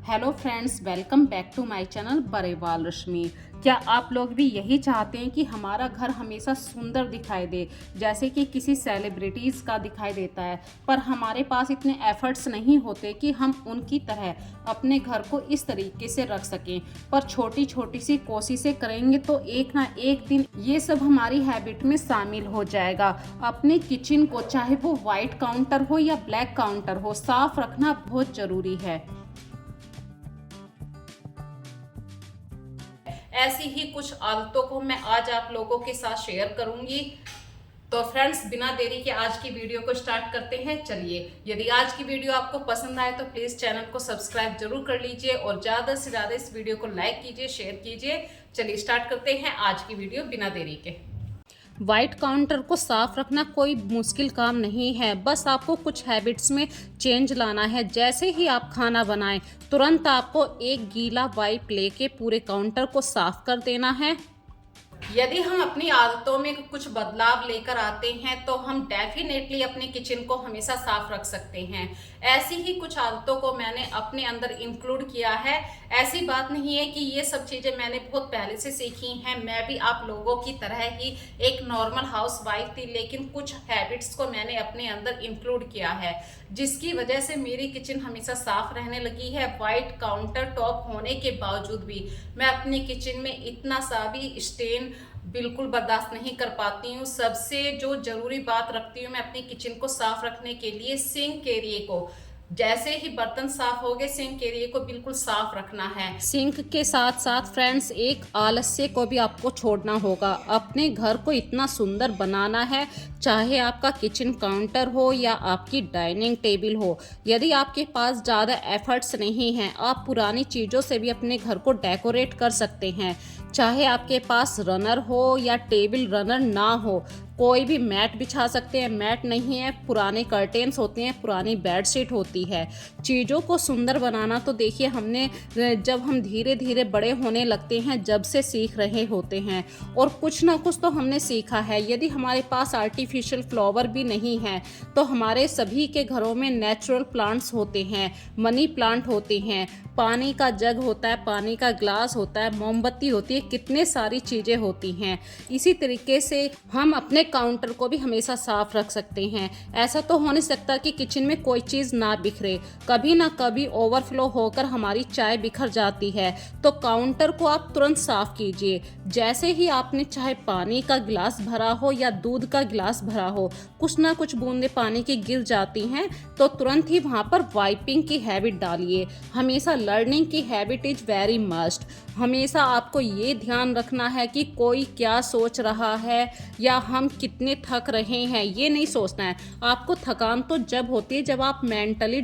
Hello friends, welcome back to my channel Barewal Rashmi. क्या आप लोग भी यही चाहते हैं कि हमारा घर हमेशा सुंदर दिखाई दे, जैसे कि किसी सेलिब्रिटीज़ का दिखाई देता है, पर हमारे पास इतने एफर्ट्स नहीं होते कि हम उनकी तरह अपने घर को इस तरीके से रख सकें। पर छोटी छोटी सी कोशिशें करेंगे तो एक ना एक दिन ये सब हमारी हैबिट में शामिल हो जाएगा। अपने किचन को, चाहे वो वाइट काउंटर हो या ब्लैक काउंटर हो, साफ रखना बहुत ज़रूरी है। ऐसी ही कुछ आदतों को मैं आज आप लोगों के साथ शेयर करूंगी। तो फ्रेंड्स, बिना देरी के आज की वीडियो को स्टार्ट करते हैं। चलिए, यदि आज की वीडियो आपको पसंद आए तो प्लीज चैनल को सब्सक्राइब जरूर कर लीजिए और ज्यादा से ज्यादा इस वीडियो को लाइक कीजिए, शेयर कीजिए। चलिए स्टार्ट करते हैं आज की वीडियो बिना देरी के। वाइट काउंटर को साफ रखना कोई मुश्किल काम नहीं है, बस आपको कुछ हैबिट्स में चेंज लाना है। जैसे ही आप खाना बनाएं, तुरंत आपको एक गीला वाइप लेके पूरे काउंटर को साफ कर देना है। यदि हम अपनी आदतों में कुछ बदलाव लेकर आते हैं तो हम डेफिनेटली अपने किचन को हमेशा साफ रख सकते हैं। ऐसी ही कुछ आदतों को मैंने अपने अंदर इंक्लूड किया है। ऐसी बात नहीं है कि ये सब चीज़ें मैंने बहुत पहले से सीखी हैं। मैं भी आप लोगों की तरह ही एक नॉर्मल हाउस वाइफ थी, लेकिन कुछ हैबिट्स को मैंने अपने अंदर इंक्लूड किया है, जिसकी वजह से मेरी किचन हमेशा साफ रहने लगी है। वाइट काउंटर टॉप होने के बावजूद भी मैं अपनी किचन में इतना सा भी स्टेन बिल्कुल बर्दाश्त नहीं कर पाती हूँ। सबसे जो जरूरी बात रखती हूँ मैं अपनी किचन को साफ रखने के लिए, सिंक एरिया को, जैसे ही बर्तन साफ हो गए सिंक एरिया को बिल्कुल साफ रखना है। सिंक के साथ साथ फ्रेंड्स, एक आलस्य को भी आपको छोड़ना होगा। अपने घर को इतना सुंदर बनाना है, चाहे आपका किचन काउंटर हो या आपकी डाइनिंग टेबल हो। यदि आपके पास ज़्यादा एफर्ट्स नहीं हैं, आप पुरानी चीज़ों से भी अपने घर को डेकोरेट कर सकते हैं। चाहे आपके पास रनर हो या टेबल रनर ना हो, कोई भी मैट बिछा सकते हैं। मैट नहीं है, पुराने कर्टेन्स होते हैं, पुरानी बेडशीट होती है। चीज़ों को सुंदर बनाना तो देखिए, हमने जब हम धीरे धीरे बड़े होने लगते हैं, जब से सीख रहे होते हैं, और कुछ ना कुछ तो हमने सीखा है। यदि हमारे पास आर्टिफिशियल फ्लावर भी नहीं है तो हमारे सभी के घरों में नेचुरल प्लांट्स होते हैं, मनी प्लांट होते हैं, पानी का जग होता है, पानी का ग्लास होता है, मोमबत्ती होती है, कितने सारी चीज़ें होती हैं। इसी तरीके से हम अपने काउंटर को भी हमेशा साफ रख सकते हैं। ऐसा तो हो नहीं सकता कि किचन में कोई चीज़ ना बिखरे। कभी ना कभी ओवरफ्लो होकर हमारी चाय बिखर जाती है, तो काउंटर को आप तुरंत साफ कीजिए। जैसे ही आपने चाहे पानी का गिलास भरा हो या दूध का गिलास भरा हो, कुछ ना कुछ बूंदे पानी की गिर जाती हैं, तो तुरंत ही वहाँ पर वाइपिंग की हैबिट डालिए। हमेशा लर्निंग की हैबिट इज वेरी मस्ट। हमेशा आपको ये ध्यान रखना है कि कोई क्या सोच रहा है या हम कितने थक रहे हैं, ये नहीं सोचना है। आपको थकान तो जब होती है जब आप मेंटली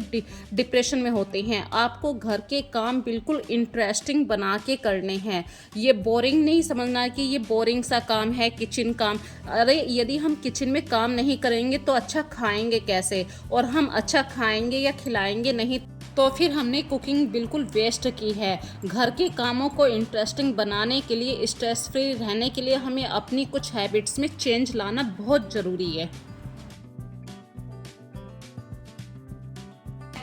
डिप्रेशन में होते हैं। आपको घर के काम बिल्कुल इंटरेस्टिंग बना के करने हैं। ये बोरिंग नहीं समझना कि ये बोरिंग सा काम है किचन काम। अरे, यदि हम किचन में काम नहीं करेंगे तो अच्छा खाएंगे कैसे, और हम अच्छा खाएंगे या खिलाएंगे नहीं तो फिर हमने कुकिंग बिल्कुल वेस्ट की है। घर के कामों को इंटरेस्टिंग बनाने के लिए, स्ट्रेस फ्री रहने के लिए हमें अपनी कुछ हैबिट्स में चेंज लाना बहुत ज़रूरी है।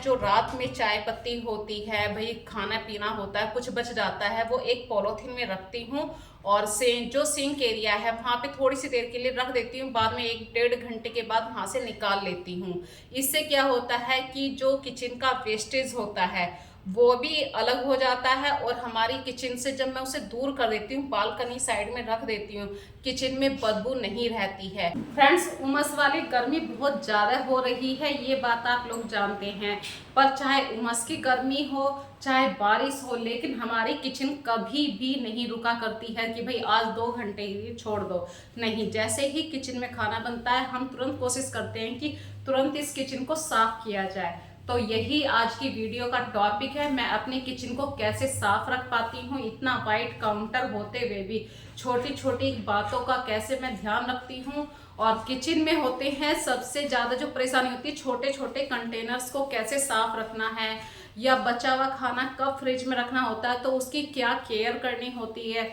जो रात में चाय पत्ती होती है, भाई खाना पीना होता है, कुछ बच जाता है, वो एक पॉलीथीन में रखती हूँ और जो सिंक एरिया है वहाँ पे थोड़ी सी देर के लिए रख देती हूँ। बाद में 1-1.5 घंटे के बाद वहाँ से निकाल लेती हूँ। इससे क्या होता है कि जो किचन का वेस्टेज होता है वो भी अलग हो जाता है, और हमारी किचन से जब मैं उसे दूर कर देती हूँ, बालकनी साइड में रख देती हूँ, किचन में बदबू नहीं रहती है। फ्रेंड्स, उमस वाली गर्मी बहुत ज़्यादा हो रही है, ये बात आप लोग जानते हैं। पर चाहे उमस की गर्मी हो, चाहे बारिश हो, लेकिन हमारी किचन कभी भी नहीं रुका करती है कि भाई आज 2 घंटे ही छोड़ दो। नहीं, जैसे ही किचन में खाना बनता है हम तुरंत कोशिश करते हैं कि तुरंत इस किचन को साफ किया जाए। तो यही आज की वीडियो का टॉपिक है। मैं अपने किचन को कैसे साफ रख पाती हूँ, इतना वाइट काउंटर होते हुए भी छोटी छोटी बातों का कैसे मैं ध्यान रखती हूँ। और किचन में होते हैं सबसे ज़्यादा जो परेशानी होती है, छोटे छोटे कंटेनर्स को कैसे साफ रखना है, या बचा हुआ खाना कब फ्रिज में रखना होता है तो उसकी क्या केयर करनी होती है।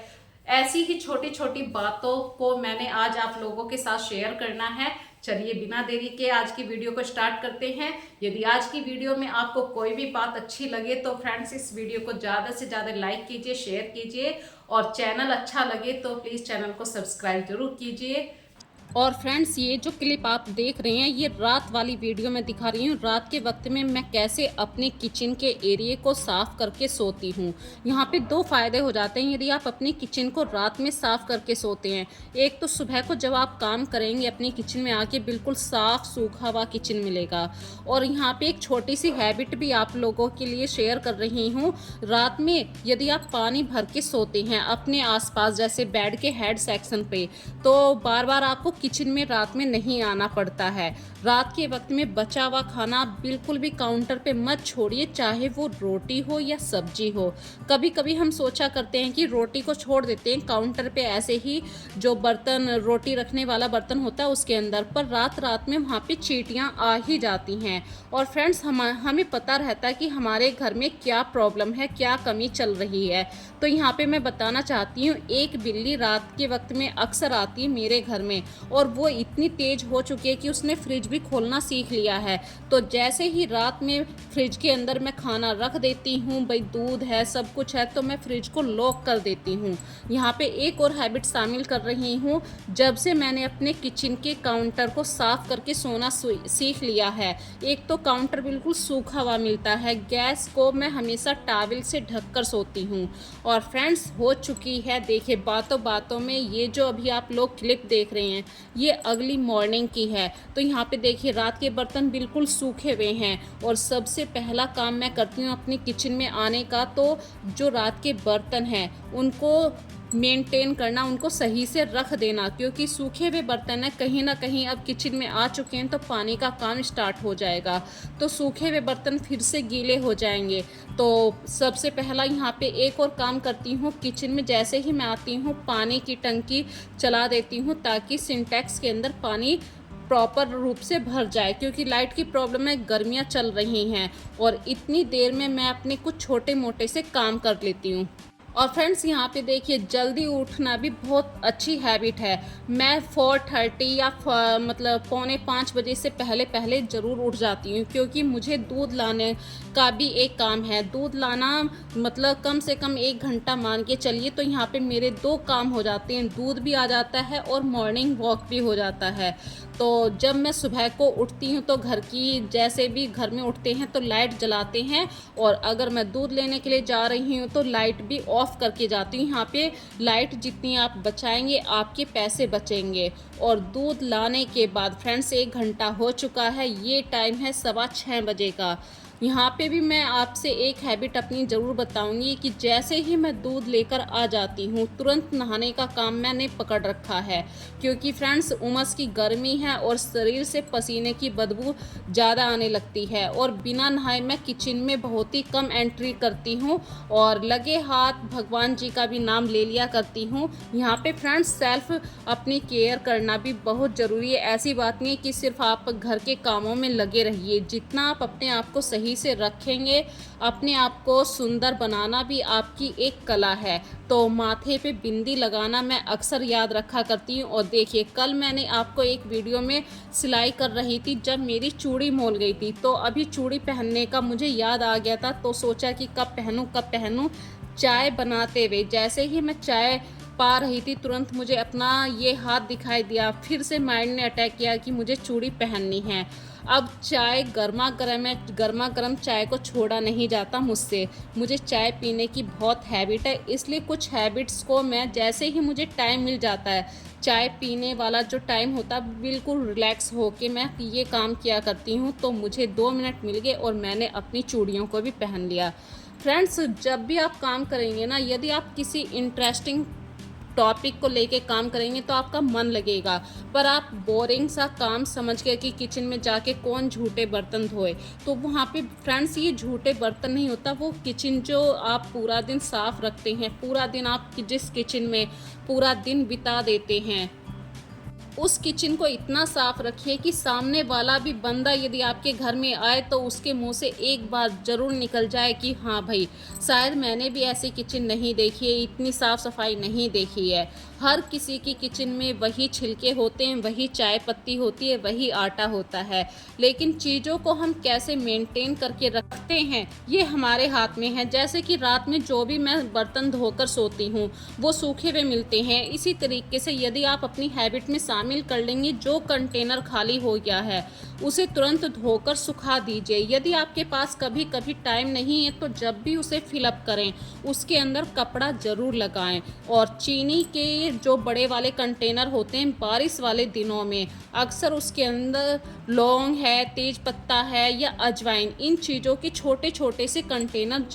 ऐसी ही छोटी छोटी बातों को मैंने आज आप लोगों के साथ शेयर करना है। चलिए बिना देरी के आज की वीडियो को स्टार्ट करते हैं। यदि आज की वीडियो में आपको कोई भी बात अच्छी लगे तो फ्रेंड्स इस वीडियो को ज़्यादा से ज़्यादा लाइक कीजिए, शेयर कीजिए और चैनल अच्छा लगे तो प्लीज़ चैनल को सब्सक्राइब जरूर कीजिए। और फ्रेंड्स ये जो क्लिप आप देख रहे हैं ये रात वाली वीडियो में दिखा रही हूँ। रात के वक्त में मैं कैसे अपने किचन के एरिया को साफ़ करके सोती हूँ। यहाँ पे दो फ़ायदे हो जाते हैं यदि आप अपनी किचन को रात में साफ़ करके सोते हैं। एक तो सुबह को जब आप काम करेंगे अपनी किचन में आके बिल्कुल साफ़ सूखा हुआ किचन मिलेगा। और यहाँ पे एक छोटी सी हैबिट भी आप लोगों के लिए शेयर कर रही हूँ। रात में यदि आप पानी भर के सोते हैं अपने आसपास जैसे बेड के हेड सेक्शन पे, तो बार बार आपको किचन में रात में नहीं आना पड़ता है। रात के वक्त में बचा हुआ खाना बिल्कुल भी काउंटर पे मत छोड़िए, चाहे वो रोटी हो या सब्जी हो। कभी कभी हम सोचा करते हैं कि रोटी को छोड़ देते हैं काउंटर पे ऐसे ही, जो बर्तन रोटी रखने वाला बर्तन होता है उसके अंदर, पर रात रात में वहाँ पे चींटियाँ आ ही जाती हैं। और फ्रेंड्स हमें पता रहता है कि हमारे घर में क्या प्रॉब्लम है, क्या कमी चल रही है। तो यहाँ पे मैं बताना चाहती हूँ, एक बिल्ली रात के वक्त में अक्सर आती है मेरे घर में और वो इतनी तेज हो चुकी है कि उसने फ्रिज भी खोलना सीख लिया है। तो जैसे ही रात में फ्रिज के अंदर मैं खाना रख देती हूँ, भाई दूध है सब कुछ है, तो मैं फ्रिज को लॉक कर देती हूँ। यहाँ पे एक और हैबिट शामिल कर रही हूँ। जब से मैंने अपने किचन के काउंटर को साफ करके सोना सीख लिया है, एक तो काउंटर बिल्कुल सूखा हुआ मिलता है, गैस को मैं हमेशा टॉवल से ढक कर सोती हूँ। और फ्रेंड्स हो चुकी है, देखिए बातों बातों में ये जो अभी आप लोग क्लिप देख रहे हैं ये अगली मॉर्निंग की है। तो यहाँ पे देखिए रात के बर्तन बिल्कुल सूखे हुए हैं और सबसे पहला काम मैं करती हूँ अपनी किचन में आने का, तो जो रात के बर्तन हैं उनको मेंटेन करना, उनको सही से रख देना, क्योंकि सूखे हुए बर्तन है कहीं ना कहीं अब किचन में आ चुके हैं तो पानी का काम स्टार्ट हो जाएगा, तो सूखे हुए बर्तन फिर से गीले हो जाएंगे। तो सबसे पहला यहाँ पे एक और काम करती हूँ, किचन में जैसे ही मैं आती हूँ पानी की टंकी चला देती हूँ ताकि सिंटेक्स के अंदर पानी प्रॉपर रूप से भर जाए, क्योंकि लाइट की प्रॉब्लम है, गर्मियाँ चल रही हैं और इतनी देर में मैं अपने कुछ छोटे मोटे से काम कर लेती हूँ। और फ्रेंड्स यहाँ पे देखिए जल्दी उठना भी बहुत अच्छी हैबिट है। मैं 4:30 या मतलब 4:45 बजे से पहले पहले ज़रूर उठ जाती हूँ, क्योंकि मुझे दूध लाने का भी एक काम है। दूध लाना मतलब कम से कम 1 घंटा मान के चलिए, तो यहाँ पे मेरे 2 काम हो जाते हैं, दूध भी आ जाता है और मॉर्निंग वॉक भी हो जाता है। तो जब मैं सुबह को उठती हूँ तो घर की जैसे भी घर में उठते हैं तो लाइट जलाते हैं, और अगर मैं दूध लेने के लिए जा रही हूँ तो लाइट भी ऑफ करके जाती हूँ। यहाँ पे लाइट जितनी आप बचाएंगे आपके पैसे बचेंगे। और दूध लाने के बाद फ्रेंड्स 1 घंटा हो चुका है, ये टाइम है 6:15 बजे का। यहाँ पे भी मैं आपसे एक हैबिट अपनी ज़रूर बताऊंगी कि जैसे ही मैं दूध लेकर आ जाती हूँ तुरंत नहाने का काम मैंने पकड़ रखा है, क्योंकि फ्रेंड्स उमस की गर्मी है और शरीर से पसीने की बदबू ज़्यादा आने लगती है, और बिना नहाए मैं किचन में बहुत ही कम एंट्री करती हूँ और लगे हाथ भगवान जी का भी नाम ले लिया करती हूँ। यहाँ पे फ्रेंड्स सेल्फ अपनी केयर करना भी बहुत ज़रूरी है। ऐसी बात नहीं कि सिर्फ आप घर के कामों में लगे रहिए, जितना आप अपने आप को सही से रखेंगे, अपने आप को सुंदर बनाना भी आपकी एक कला है। तो माथे पे बिंदी लगाना मैं अक्सर याद रखा करती हूँ। और देखिए कल मैंने आपको एक वीडियो में सिलाई कर रही थी जब मेरी चूड़ी मोल गई थी, तो अभी चूड़ी पहनने का मुझे याद आ गया था, तो सोचा कि कब पहनूं। चाय बनाते हुए जैसे ही मैं चाय पा रही थी तुरंत मुझे अपना ये हाथ दिखाई दिया, फिर से माइंड ने अटैक किया कि मुझे चूड़ी पहननी है। अब चाय गर्मा गर्म है, गर्मा गर्म चाय को छोड़ा नहीं जाता मुझसे। मुझे चाय पीने की बहुत हैबिट है, इसलिए कुछ हैबिट्स को मैं जैसे ही मुझे टाइम मिल जाता है, चाय पीने वाला जो टाइम होता है बिल्कुल रिलैक्स होके मैं ये काम किया करती हूँ। तो मुझे 2 मिनट मिल गए और मैंने अपनी चूड़ियों को भी पहन लिया। फ्रेंड्स जब भी आप काम करेंगे ना, यदि आप किसी इंटरेस्टिंग टॉपिक को लेके काम करेंगे तो आपका मन लगेगा, पर आप बोरिंग सा काम समझ के कि किचन में जाके कौन झूठे बर्तन धोए, तो वहाँ पे फ्रेंड्स ये झूठे बर्तन नहीं होता, वो किचन जो आप पूरा दिन साफ रखते हैं, पूरा दिन आप जिस किचन में पूरा दिन बिता देते हैं उस किचन को इतना साफ रखिए कि सामने वाला भी बंदा यदि आपके घर में आए तो उसके मुंह से एक बार ज़रूर निकल जाए कि हाँ भाई, शायद मैंने भी ऐसी किचन नहीं देखी है, इतनी साफ़ सफाई नहीं देखी है। हर किसी की किचन में वही छिलके होते हैं, वही चाय पत्ती होती है, वही आटा होता है, लेकिन चीज़ों को हम कैसे मेंटेन करके रखते हैं ये हमारे हाथ में है। जैसे कि रात में जो भी मैं बर्तन धोकर सोती हूँ वो सूखे हुए मिलते हैं, इसी तरीके से यदि आप अपनी हैबिट में शामिल कर लेंगे, जो कंटेनर खाली हो गया है उसे तुरंत धोकर सुखा दीजिए। यदि आपके पास कभी कभी टाइम नहीं है तो जब भी उसे फिलअप करें उसके अंदर कपड़ा ज़रूर लगाएं। और चीनी के जो बड़े वाले कंटेनर होते हैं, बारिश वाले दिनों में अक्सर उसके अंदर लौंग है, तेज पत्ता है या अजवाइन, इन चीज़ों के छोटे छोटे से कंटेनर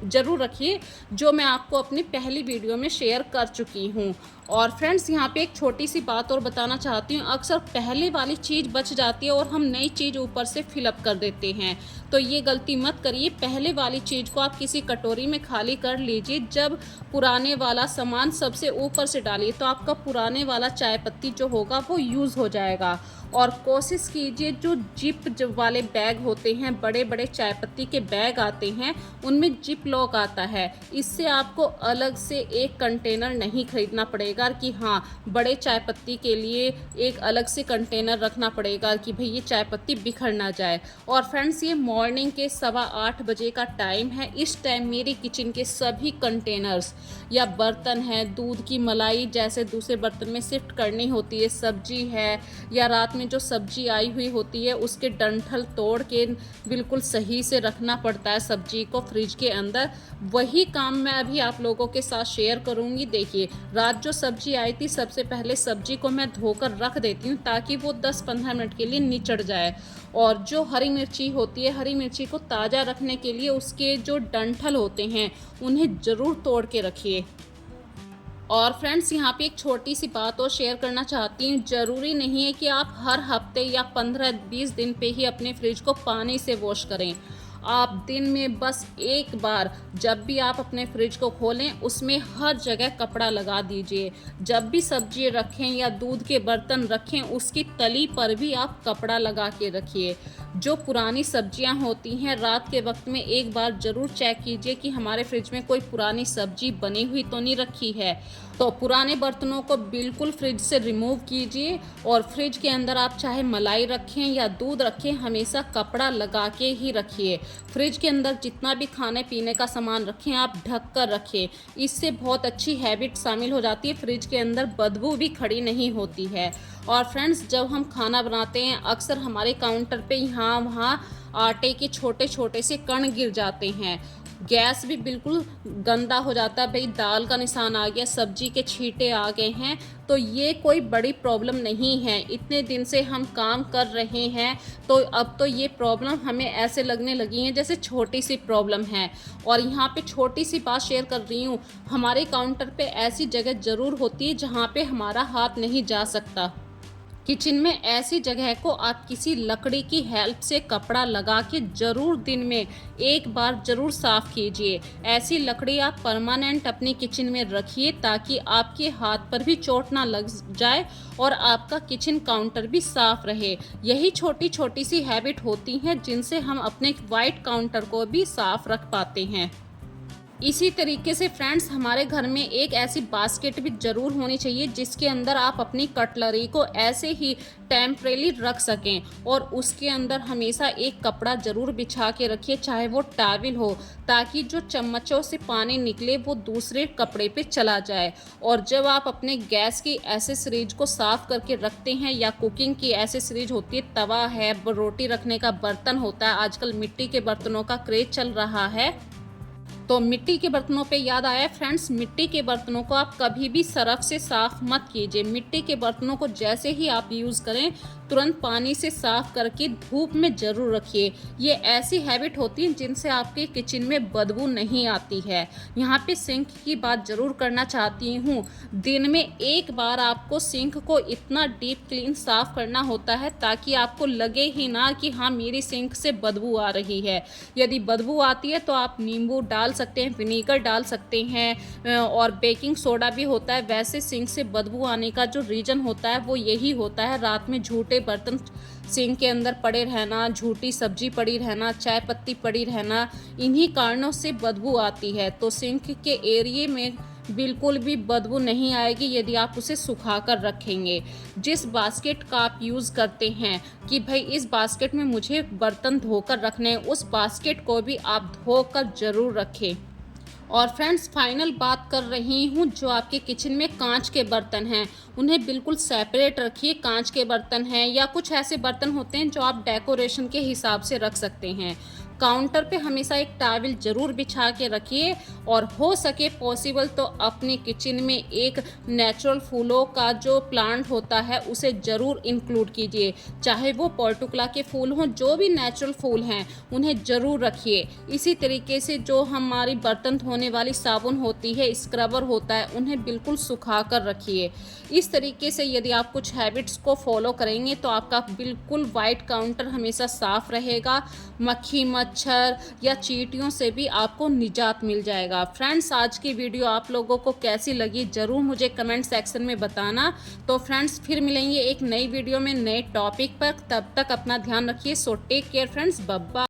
ज़रूर रखिए, जो मैं आपको अपनी पहली वीडियो में शेयर कर चुकी हूँ। और फ्रेंड्स, यहाँ पे एक छोटी सी बात और बताना चाहती हूँ, अक्सर पहले वाली चीज़ बच जाती है और हम नई चीज़ ऊपर से फिलअप कर देते हैं, तो ये गलती मत करिए। पहले वाली चीज़ को आप किसी कटोरी में खाली कर लीजिए, जब पुराने वाला सामान सबसे ऊपर से डालिए तो आपका पुराने वाला चाय पत्ती जो होगा वो यूज़ हो जाएगा। और कोशिश कीजिए जो जिप वाले बैग होते हैं, बड़े बड़े चाय पत्ती के बैग आते हैं, उनमें जिप लॉक आता है, इससे आपको अलग से एक कंटेनर नहीं खरीदना पड़ेगा कि हाँ बड़े चाय पत्ती के लिए एक अलग से कंटेनर रखना पड़ेगा कि भाई ये चाय पत्ती बिखर ना जाए। और फ्रेंड्स, ये मॉर्निंग के 8:15 बजे का टाइम है। इस टाइम मेरी किचन के सभी कंटेनर्स या बर्तन हैं, दूध की मलाई जैसे दूसरे बर्तन में शिफ्ट करनी होती है, सब्जी है या रात में जो सब्जी आई हुई होती है उसके डंठल तोड़ के बिल्कुल सही से रखना पड़ता है सब्जी को फ्रिज के अंदर, वही काम मैं अभी आप लोगों के साथ शेयर करूंगी। देखिए, रात जो सब्जी आई थी सबसे पहले सब्जी को मैं धोकर रख देती हूँ ताकि वो 10-15 मिनट के लिए निचड़ जाए। और जो हरी मिर्ची होती है, हरी मिर्ची को ताज़ा रखने के लिए उसके जो डंठल होते हैं उन्हें ज़रूर तोड़ के रखिए। और फ्रेंड्स, यहाँ पे एक छोटी सी बात और शेयर करना चाहती हूँ, ज़रूरी नहीं है कि आप हर हफ्ते या 15-20 दिन पे ही अपने फ्रिज को पानी से वॉश करें। आप दिन में बस एक बार जब भी आप अपने फ्रिज को खोलें उसमें हर जगह कपड़ा लगा दीजिए। जब भी सब्जी रखें या दूध के बर्तन रखें उसकी तली पर भी आप कपड़ा लगा के रखिए। जो पुरानी सब्जियां होती हैं, रात के वक्त में एक बार ज़रूर चेक कीजिए कि हमारे फ्रिज में कोई पुरानी सब्जी बनी हुई तो नहीं रखी है। तो पुराने बर्तनों को बिल्कुल फ्रिज से रिमूव कीजिए और फ्रिज के अंदर आप चाहे मलाई रखें या दूध रखें, हमेशा कपड़ा लगा के ही रखिए। फ्रिज के अंदर जितना भी खाने पीने का सामान रखें आप ढक कर रखें, इससे बहुत अच्छी हैबिट शामिल हो जाती है, फ्रिज के अंदर बदबू भी खड़ी नहीं होती है। और फ्रेंड्स, जब हम खाना बनाते हैं अक्सर हमारे काउंटर पे यहाँ वहाँ आटे के छोटे छोटे से कण गिर जाते हैं, गैस भी बिल्कुल गंदा हो जाता है, भाई दाल का निशान आ गया, सब्जी के छींटे आ गए हैं, तो ये कोई बड़ी प्रॉब्लम नहीं है। इतने दिन से हम काम कर रहे हैं तो अब तो ये प्रॉब्लम हमें ऐसे लगने लगी है जैसे छोटी सी प्रॉब्लम है। और यहाँ पे छोटी सी बात शेयर कर रही हूँ, हमारे काउंटर पे ऐसी जगह ज़रूर होती है जहाँ पे हमारा हाथ नहीं जा सकता। किचन में ऐसी जगह को आप किसी लकड़ी की हेल्प से कपड़ा लगा के ज़रूर दिन में एक बार ज़रूर साफ़ कीजिए। ऐसी लकड़ी आप परमानेंट अपनी किचन में रखिए ताकि आपके हाथ पर भी चोट ना लग जाए और आपका किचन काउंटर भी साफ़ रहे। यही छोटी छोटी सी हैबिट होती हैं जिनसे हम अपने वाइट काउंटर को भी साफ़ रख पाते हैं। इसी तरीके से फ्रेंड्स, हमारे घर में एक ऐसी बास्केट भी ज़रूर होनी चाहिए जिसके अंदर आप अपनी कटलरी को ऐसे ही टेम्परेली रख सकें और उसके अंदर हमेशा एक कपड़ा ज़रूर बिछा के रखिए, चाहे वो टॉवल हो, ताकि जो चम्मचों से पानी निकले वो दूसरे कपड़े पे चला जाए। और जब आप अपने गैस की एसेसरीज को साफ़ करके रखते हैं या कुकिंग की एसेसरीज होती है, तवा है, रोटी रखने का बर्तन होता है, आजकल मिट्टी के बर्तनों का क्रेज चल रहा है, तो मिट्टी के बर्तनों पे याद आया फ्रेंड्स, मिट्टी के बर्तनों को आप कभी भी सरफ से साफ़ मत कीजिए। मिट्टी के बर्तनों को जैसे ही आप यूज़ करें तुरंत पानी से साफ करके धूप में ज़रूर रखिए। ये ऐसी हैबिट होती है जिनसे आपके किचन में बदबू नहीं आती है। यहाँ पे सिंक की बात ज़रूर करना चाहती हूँ। दिन में एक बार आपको सिंक को इतना डीप क्लीन साफ करना होता है ताकि आपको लगे ही ना कि हाँ मेरी सिंक से बदबू आ रही है। यदि बदबू आती है तो आप नींबू डाल सकते हैं, विनेगर डाल सकते हैं और बेकिंग सोडा भी होता है। वैसे सिंक से बदबू आने का जो रीज़न होता है वो यही होता है, रात में झूठे बर्तन सिंक के अंदर पड़े रहना, झूठी सब्जी पड़ी रहना, चाय पत्ती पड़ी रहना, इन्हीं कारणों से बदबू आती है। तो सिंक के एरिए में बिल्कुल भी बदबू नहीं आएगी यदि आप उसे सुखा कर रखेंगे। जिस बास्केट का आप यूज़ करते हैं कि भाई इस बास्केट में मुझे बर्तन धोकर रखने हैं, उस बास्केट को भी आप धोकर ज़रूर रखें। और फ्रेंड्स फाइनल बात कर रही हूँ, जो आपके किचन में कांच के बर्तन हैं उन्हें बिल्कुल सेपरेट रखिए। कांच के बर्तन हैं या कुछ ऐसे बर्तन होते हैं जो आप डेकोरेशन के हिसाब से रख सकते हैं। काउंटर पे हमेशा एक टॉवल ज़रूर बिछा के रखिए और हो सके पॉसिबल तो अपने किचन में एक नेचुरल फूलों का जो प्लांट होता है उसे ज़रूर इंक्लूड कीजिए। चाहे वो पोर्टुकला के फूल हों, जो भी नेचुरल फूल हैं उन्हें ज़रूर रखिए। इसी तरीके से जो हमारी बर्तन धोने वाली साबुन होती है, स्क्रबर होता है, उन्हें बिल्कुल सुखा कर रखिए। इस तरीके से यदि आप कुछ हैबिट्स को फॉलो करेंगे तो आपका बिल्कुल वाइट काउंटर हमेशा साफ रहेगा। मक्खी मच्छर या चींटियों से भी आपको निजात मिल जाएगा। फ्रेंड्स आज की वीडियो आप लोगों को कैसी लगी ज़रूर मुझे कमेंट सेक्शन में बताना। तो फ्रेंड्स फिर मिलेंगे एक नई वीडियो में नए टॉपिक पर, तब तक अपना ध्यान रखिए। So take care friends, bye bye.